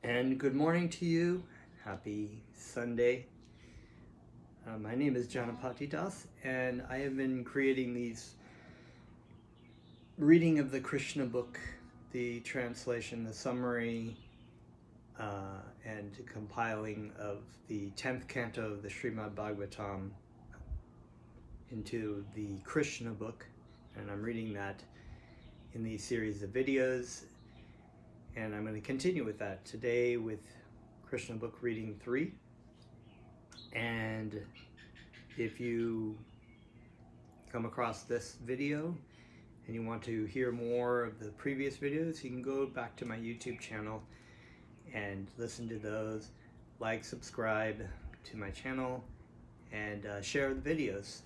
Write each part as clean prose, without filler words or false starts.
And good morning to you. Happy Sunday. My name is Janapati Das, and I have been creating these reading of the Krishna book, the translation, the summary, and compiling of the 10th canto of the Srimad Bhagavatam into the Krishna book. And I'm reading that in these series of videos. And I'm going to continue with that today with Krishna book reading 3. And if you come across this video and you want to hear more of the previous videos, you can go back to my YouTube channel and listen to those, like, subscribe to my channel, and share the videos.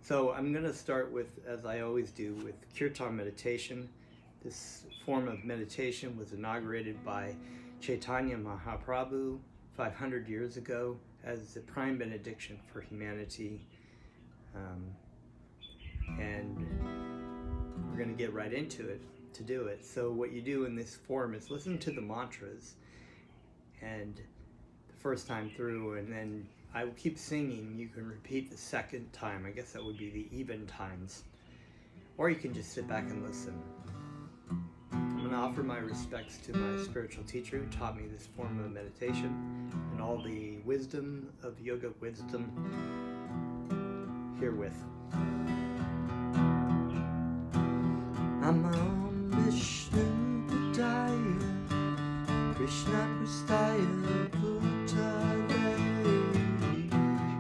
So I'm going to start with, as I always do, with Kirtan meditation. This form of meditation was inaugurated by Chaitanya Mahaprabhu 500 years ago as the prime benediction for humanity. And we're going to get right into it to do it. So what you do in this form is listen to the mantras and the first time through, and then I will keep singing. You can repeat the second time. I guess that would be the even times. Or you can just sit back and listen. I'm going to offer my respects to my spiritual teacher who taught me this form of meditation and all the wisdom of yoga wisdom herewith. Namo Vishnu Padaya Krishna Prastaya Bhutale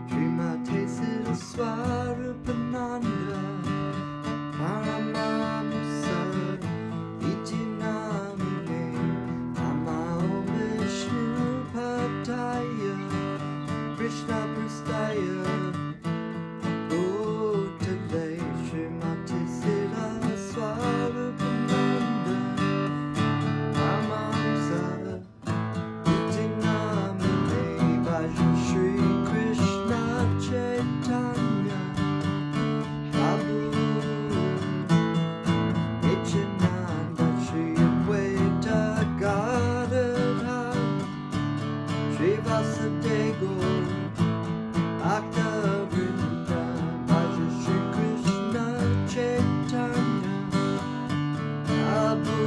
Srimati Siddhaswarupanada Paramamsa Iti Namine Namo Vishnu Padaya Krishna Prastaya Bhutale Srimati Siddhaswarupanada Paramamsa Iti Namine Bhaja Shri Krishna Chaitanya Prabhu Nityananda Shri Advaita Gadadhara Shri Vasudeva Bhakta Vrinda Bhaja Shri Krishna Chaitanya Prabhu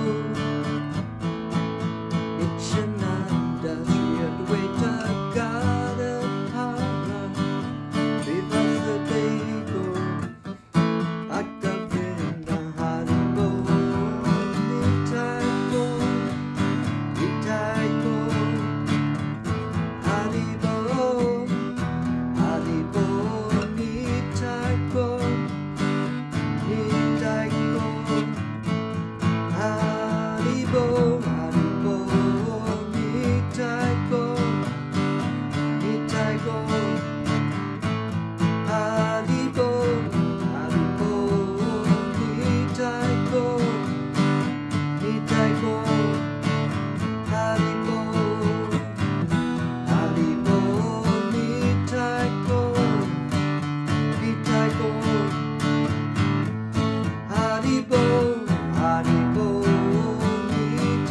Nityananda Shri Advaita Gadadhara Shri Vasudeva Bhakta Vrinda Hari Bol Nitai Bol Nitai Bol Hari Bol Hari Bol Nitai Bol Nitai Bol Hari Bol Hari Bol Nitai Bol Nitai Bol Hari Bol Hari Bol Nitai Bol Nitai Bol Hari Bol Hari Bol Nitai Bol Nitai Bol Hari Bol Hari Bol Nitai Bol Hari Bol Hari Bol Nitai Bol Hari Bol Hari Bol Nitai Bol Hari Bol Hari Bol Nitai Bol Hari Bol Hari Bol Nitai Bol Hari Bol Hari Bol Nitai Bol Hari Bol Hari Bol Nitai Bol Hari Bol Hari Bol Nitai Bol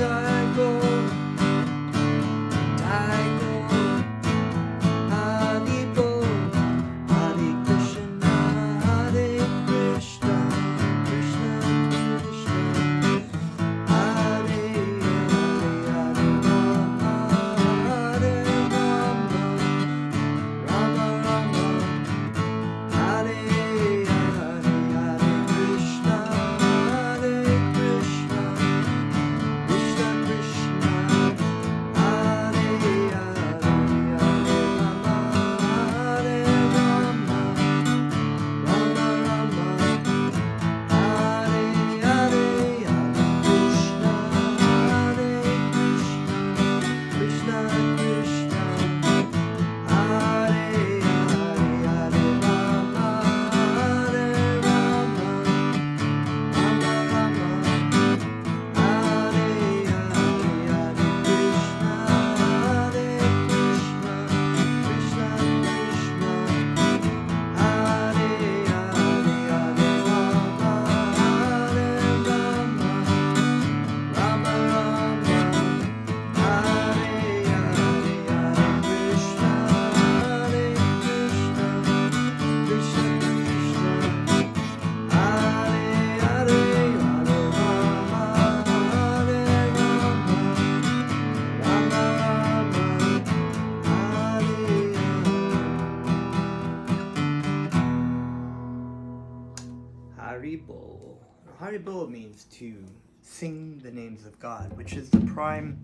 Haribol means to sing the names of God, which is the prime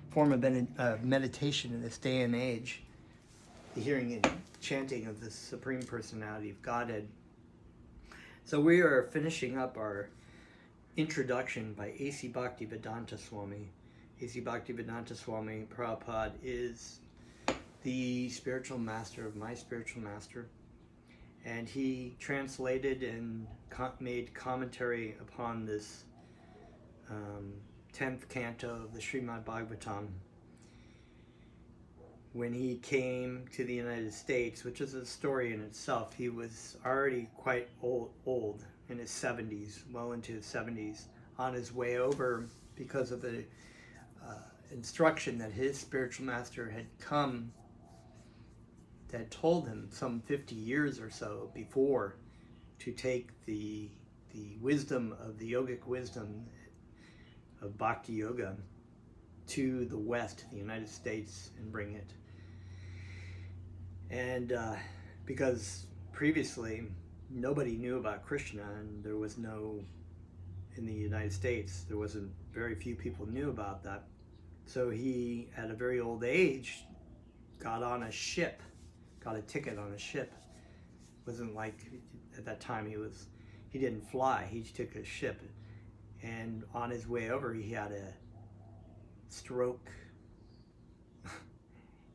form of meditation in this day and age. The hearing and chanting of the Supreme Personality of Godhead. So we are finishing up our introduction by AC Bhaktivedanta Swami. AC Bhaktivedanta Swami Prabhupada is the spiritual master of my spiritual master, and he translated and made commentary upon this 10th canto of the Srimad Bhagavatam. When he came to the United States, which is a story in itself, he was already quite old in his 70s, well into his 70s, on his way over because of the instruction that his spiritual master had told him some 50 years or so before to take the wisdom of the yogic wisdom of Bhakti Yoga to the West, the United States, and bring it. And because previously nobody knew about Krishna, and there was no, in the United States, there wasn't, very few people knew about that. So he, at a very old age, got on a ship, got a ticket on a ship. It wasn't like, at that time he didn't fly, he took a ship. And on his way over, he had a stroke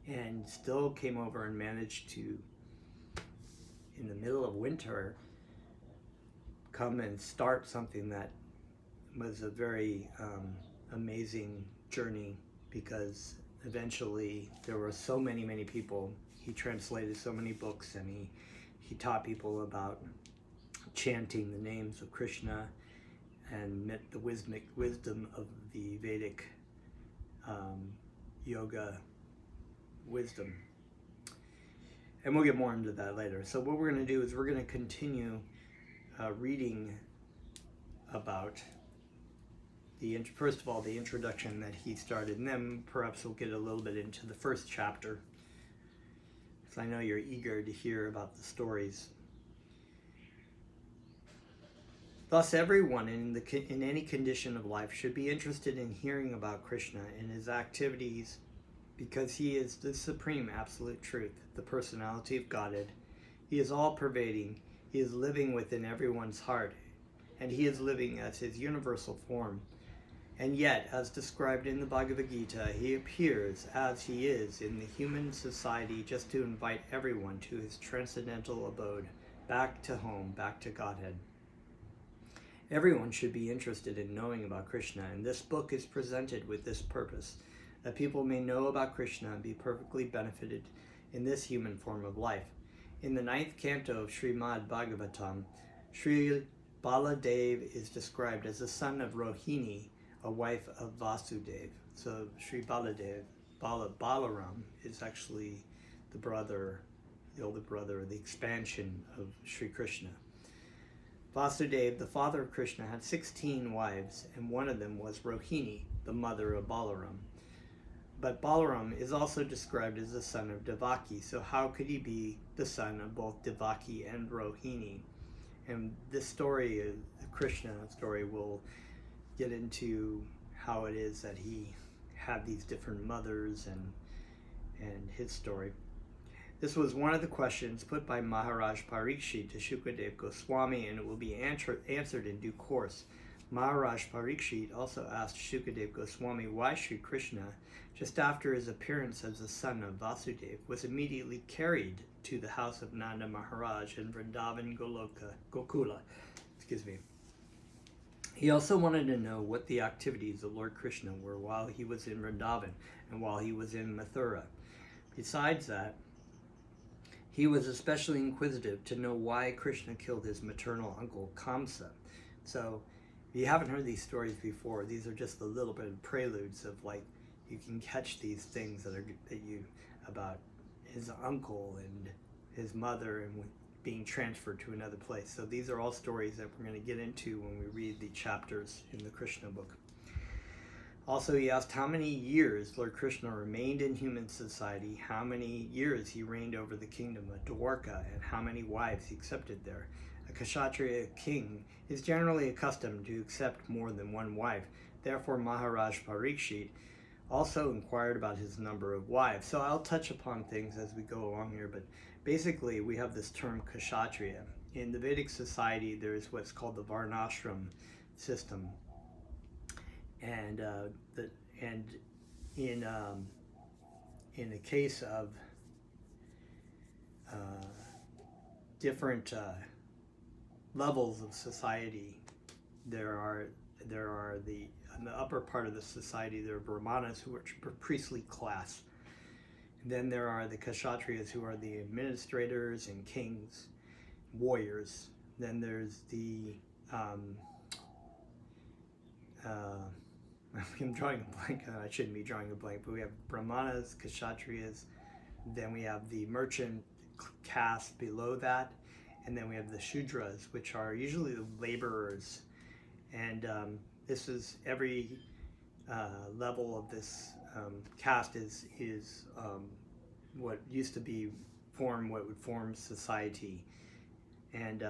and still came over and managed to, in the middle of winter, come and start something that was a very amazing journey, because eventually there were so many people. He translated so many books, and he taught people about chanting the names of Krishna and the wisdom of the Vedic yoga wisdom. And we'll get more into that later. So what we're going to do is we're going to continue reading about first of all, the introduction that he started, and then perhaps we'll get a little bit into the first chapter, because I know you're eager to hear about the stories. Thus, everyone in any condition of life should be interested in hearing about Krishna and his activities, because he is the supreme absolute truth, the personality of Godhead. He is all-pervading. He is living within everyone's heart, and he is living as his universal form. And yet, as described in the Bhagavad Gita, he appears as he is in the human society just to invite everyone to his transcendental abode, back to home, back to Godhead. Everyone should be interested in knowing about Krishna, and this book is presented with this purpose, that people may know about Krishna and be perfectly benefited in this human form of life. In the 9th canto of Srimad Bhagavatam, Sri Baladev is described as the son of Rohini, a wife of Vasudeva. So Sri Baladev, Balaram, is actually the older brother, the expansion of Sri Krishna. Vasudeva, the father of Krishna, had 16 wives, and one of them was Rohini, the mother of Balaram. But Balaram is also described as the son of Devaki, so how could he be the son of both Devaki and Rohini? And this story, the Krishna story, will get into how it is that he had these different mothers and his story. This was one of the questions put by Maharaj Parikshit to Shukadeva Goswami, and it will be answered in due course. Maharaj Parikshit also asked Shukadeva Goswami why Sri Krishna, just after his appearance as the son of Vasudeva, was immediately carried to the house of Nanda Maharaj in Vrindavan Gokula. He also wanted to know what the activities of Lord Krishna were while he was in Vrindavan and while he was in Mathura. Besides that, he was especially inquisitive to know why Krishna killed his maternal uncle Kamsa. So, if you haven't heard these stories before, these are just a little bit of preludes of, like, you can catch these things about his uncle and his mother and being transferred to another place. So these are all stories that we're going to get into when we read the chapters in the Krishna book. Also, he asked how many years Lord Krishna remained in human society, how many years he reigned over the kingdom of Dwarka, and how many wives he accepted there. A Kshatriya king is generally accustomed to accept more than one wife. Therefore, Maharaj Parikshit also inquired about his number of wives. So I'll touch upon things as we go along here, but basically we have this term Kshatriya. In the Vedic society, there is what's called the Varnashram system, and in the case of different levels of society, there are in the upper part of the society, there are Brahmanas, who are priestly class. And then there are the Kshatriyas, who are the administrators and kings, warriors. Then there's the I'm drawing a blank. I shouldn't be drawing a blank, but we have Brahmanas, Kshatriyas. Then we have the merchant caste below that, and then we have the Shudras, which are usually the laborers. And this is every level of this caste is what used to be what would form society. And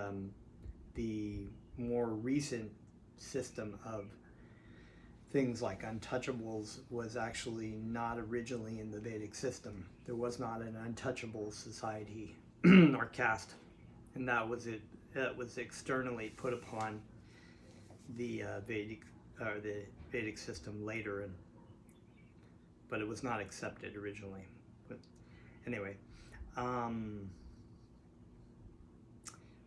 the more recent system of things like untouchables was actually not originally in the Vedic system. There was not an untouchable society or caste, and that was it. That was externally put upon the Vedic system later, but it was not accepted originally. But anyway,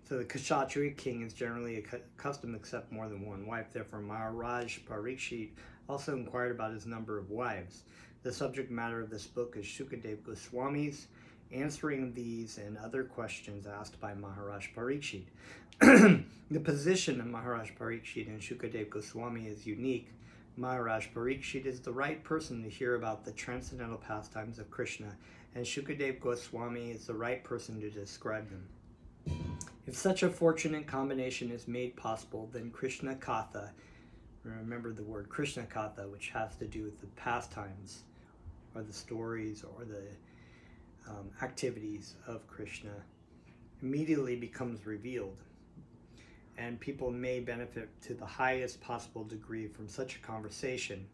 so the Kshatriya king is generally accustomed to accept more than one wife. Therefore, Maharaj Parikshit also inquired about his number of wives. The subject matter of this book is Shukadeva Goswami's answering these and other questions asked by Maharaj Parikshit. The position of Maharaj Parikshit and Shukadeva Goswami is unique. Maharaj Parikshit is the right person to hear about the transcendental pastimes of Krishna, and Shukadeva Goswami is the right person to describe them. If such a fortunate combination is made possible, then Krishna Katha, remember the word Krishna Katha, which has to do with the pastimes, or the stories, or the activities of Krishna, immediately becomes revealed. And people may benefit to the highest possible degree from such a conversation.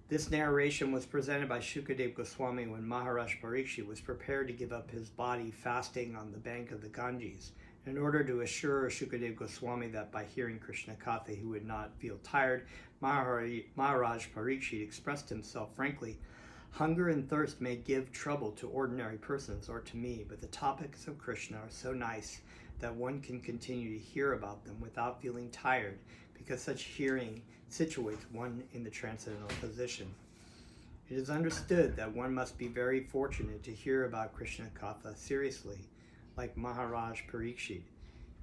This narration was presented by Shukadeva Goswami when Maharaj Parikshit was prepared to give up his body fasting on the bank of the Ganges, in order to assure Shukadeva Goswami that by hearing Krishna Katha he would not feel tired. Maharaj Parikshit expressed himself frankly. Hunger and thirst may give trouble to ordinary persons or to me, but the topics of Krishna are so nice that one can continue to hear about them without feeling tired, because such hearing situates one in the transcendental position. It is understood that one must be very fortunate to hear about Krishna Katha seriously, like Maharaj Parikshit.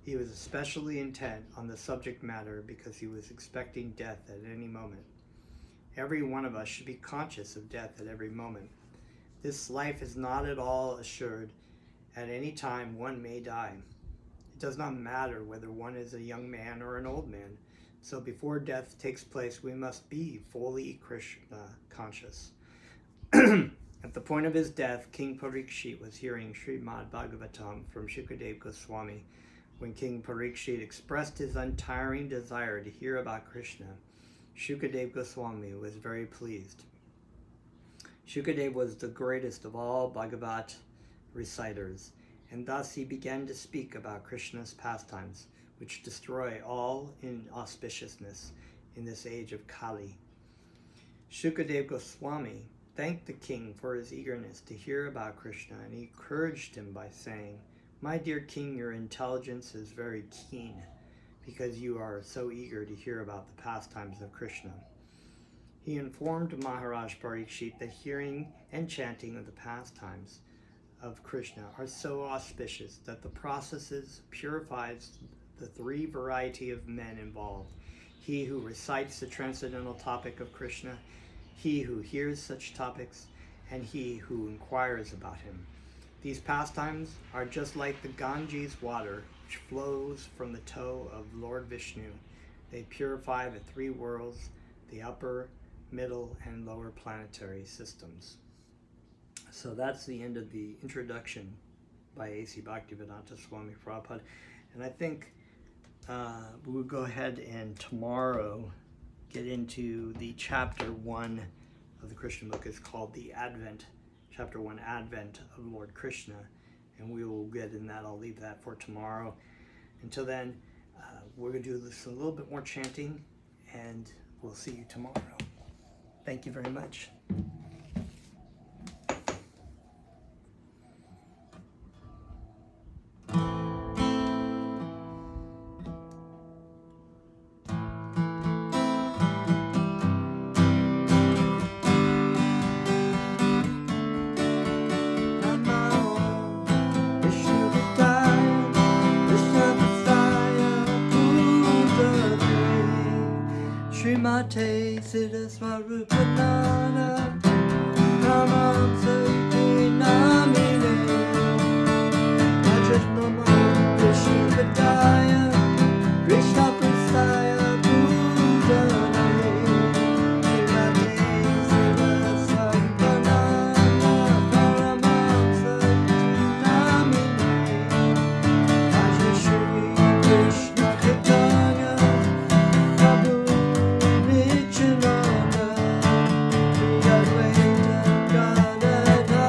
He was especially intent on the subject matter because he was expecting death at any moment. Every one of us should be conscious of death at every moment. This life is not at all assured. At any time one may die. It does not matter whether one is a young man or an old man. So before death takes place, we must be fully Krishna conscious. At the point of his death, King Parikshit was hearing Srimad Bhagavatam from Shukadeva Goswami. When King Parikshit expressed his untiring desire to hear about Krishna, Shukadeva Goswami was very pleased. Shukadeva was the greatest of all Bhagavat reciters, and thus he began to speak about Krishna's pastimes, which destroy all inauspiciousness in this age of Kali. Shukadeva Goswami thanked the king for his eagerness to hear about Krishna, and he encouraged him by saying, "My dear king, your intelligence is very keen, because you are so eager to hear about the pastimes of Krishna." He informed Maharaj Parikshit that hearing and chanting of the pastimes of Krishna are so auspicious that the processes purifies the three variety of men involved: he who recites the transcendental topic of Krishna, he who hears such topics, and he who inquires about him. These pastimes are just like the Ganges water which flows from the toe of Lord Vishnu. They purify the three worlds, the upper, middle, and lower planetary systems. So that's the end of the introduction by AC Bhaktivedanta Swami Prabhupada. And I think we'll go ahead and tomorrow get into the chapter 1 of the Krishna book. It's called the Advent, chapter 1, Advent of Lord Krishna. And we will get in that. I'll leave that for tomorrow. Until then, we're going to do this a little bit more chanting, and we'll see you tomorrow. Thank you very much. Janapati Siddhaswarupanada Namam Sati Namine Ajat Namam Vishuvadaya Krishna Prasaya Pujane Janapati Siddhaswarupanada Namam Sati Namine Ajat Shri Krishna Chaitanya Prabhu Nityananda, Advaita Gadadha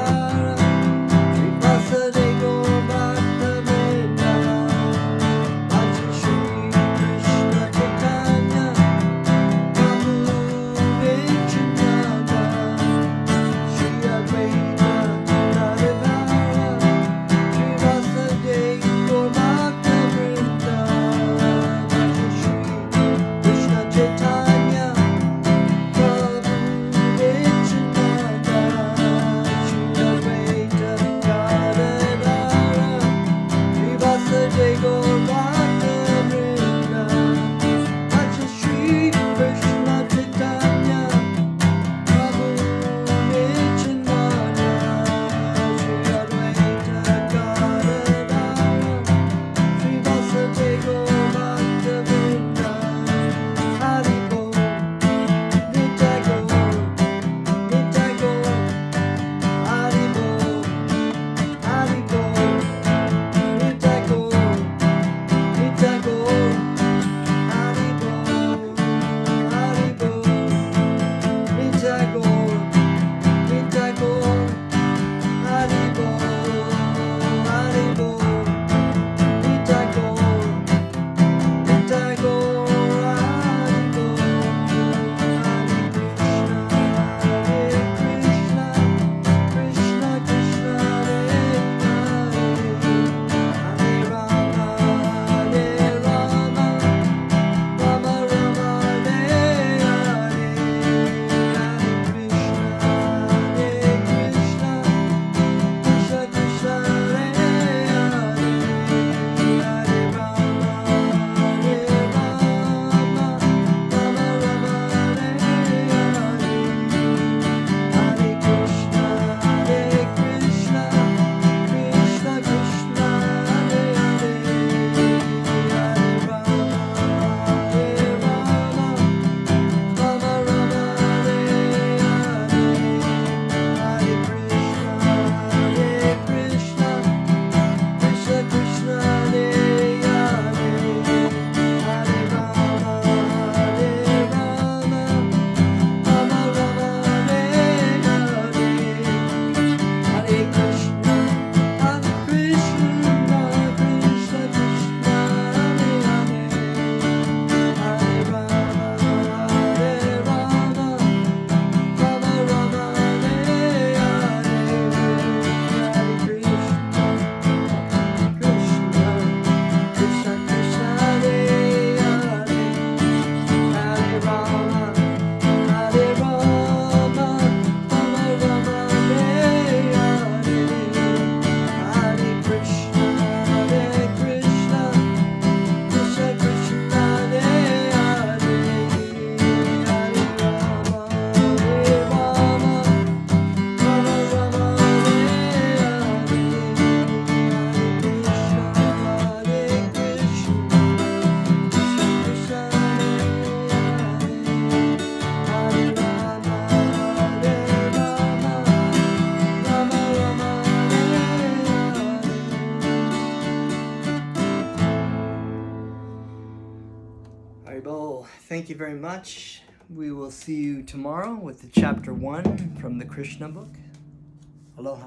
Haribol, thank you very much. We will see you tomorrow with the chapter 1 from the Krishna book. Aloha.